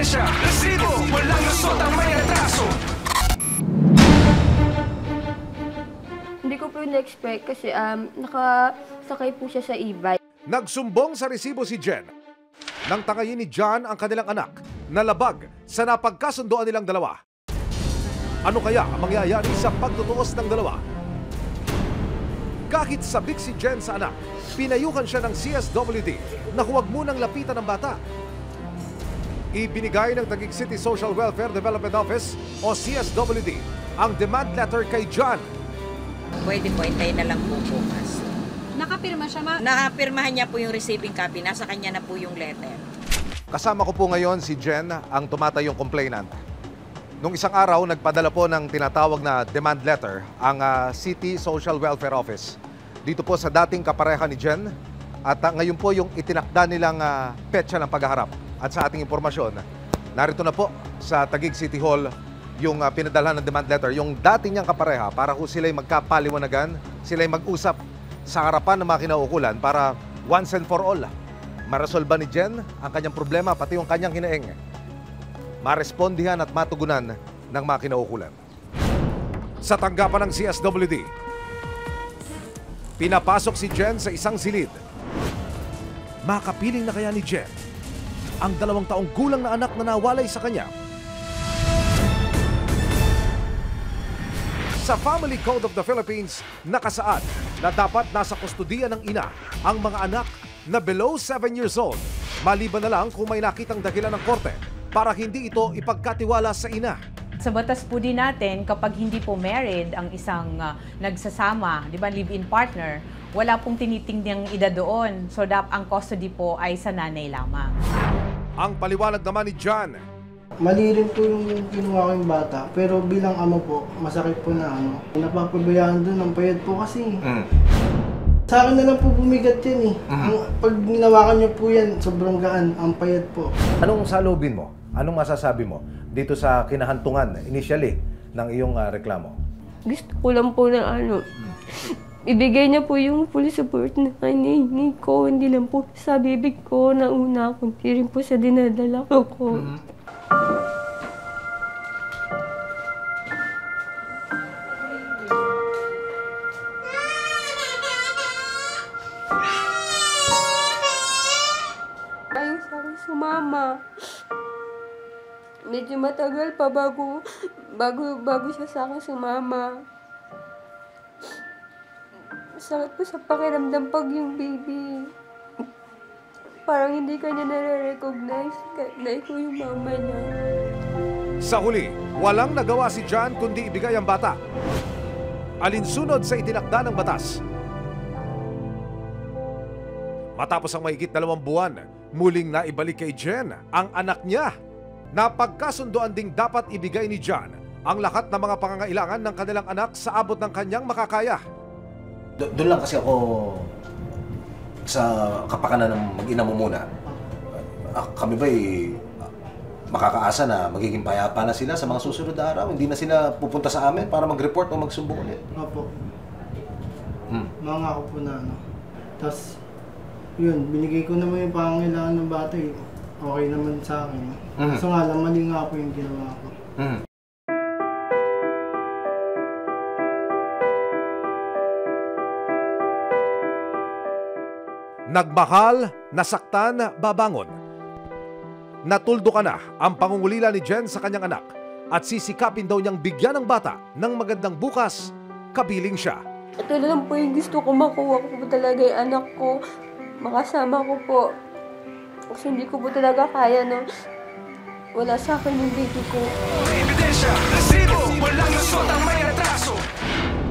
Ebidensya, resibo, walang lusot ang may atraso. Hindi ko po na-expect kasi nakasakay po siya sa e-bike. Nagsumbong sa resibo si Jen nang tangayin ni John ang kanilang anak na labag sa napagkasundoan nilang dalawa. Ano kaya ang mangyayari sa pagtutuos ng dalawa? Kahit sabik si Jen sa anak, pinayuhan siya ng CSWD na huwag munang lapitan ng bata. Ibinigay ng Taguig City Social Welfare Development Office o CSWD ang demand letter kay John. Pwede po, hintayin na lang po bukas. Nakapirma siya, ma? Nakapirmahan niya po yung receiving copy. Nasa kanya na po yung letter. Kasama ko po ngayon si Jen, ang tumatayong complainant. Nung isang araw, nagpadala po ng tinatawag na demand letter ang City Social Welfare Office. Dito po sa dating kapareha ni Jen at ngayon po yung itinakda nilang petsa ng paghaharap. At sa ating impormasyon, narito na po sa Taguig City Hall yung pinadalhan ng demand letter, yung dati niyang kapareha para kung sila'y magkapaliwanagan, sila'y mag-usap sa harapan ng mga kinaukulan para once and for all, maresolba ni Jen ang kanyang problema, pati yung kanyang hinaing. Marespondihan at matugunan ng mga kinaukulan. Sa tanggapan ng CSWD, pinapasok si Jen sa isang silid. Makapiling na kaya ni Jen ang 2 taong gulang na anak na nawalay sa kanya? Sa Family Code of the Philippines, nakasaad na dapat nasa kustudiya ng ina ang mga anak na below 7 years old, maliban na lang kung may nakitang dahilan ng korte para hindi ito ipagkatiwala sa ina. Sa batas po din natin, kapag hindi po married ang isang nagsasama, di ba, live-in partner, wala pong tinitingnang edad doon. So, ang custody po ay sa nanay lamang. Ang paliwanag naman ni John. Mali rin po yung ginawa ko yung bata, pero bilang ama po, masakit po na napapabayaan doon ang payat po kasi. Sa akin na lang po bumigat yan Pag ginawakan niyo po yan, sobrang gaan, ang payat po. Anong salubin mo? Anong masasabi mo dito sa kinahantungan initially ng iyong reklamo? Gusto ko lang po na ibigay niya po yung full support na hinihingi ko. Hindi lang po sa bibig ko na una, kundi rin po sa dinadala ko. Ayaw sa akin sumama. Medyo matagal pa bago siya sa akin sumama. Sakit po sa pakiramdam pag yung baby. Parang hindi ka niya nare-recognize kahit na ikaw yung mama niya. Sa huli, walang nagawa si John kundi ibigay ang bata. Alinsunod sa itinakda ng batas. Matapos ang mahigit 2 buwan, muling naibalik kay Jen ang anak niya. Napagkasundoan ding dapat ibigay ni John ang lahat ng mga pangangailangan ng kanilang anak sa abot ng kanyang makakaya. Doon lang kasi ako sa kapakanan ng mag-ina mo muna. Kami ba'y makakaasa na magiging payapa na sila sa mga susunod na araw? Hindi na sila pupunta sa amin para mag-report o magsumbong ulit? Opo. Mangako po na Tapos, yun, binigay ko naman yung pangangailangan ng bata Okay naman sa akin. So nga lang, mali nga po yung ginawa ko. Nagmahal, nasaktan, babangon. Natuldo ka na ang pangungulila ni Jen sa kanyang anak at sisikapin daw niyang bigyan ng bata ng magandang bukas, kabiling siya. Ito na lang po yung gusto ko makuha ko po talaga yung anak ko. Makasama ko po. Kasi hindi ko po talaga kaya wala sa akin yung baby ko. Ebidensya, resibo, walang lusot ang may atraso.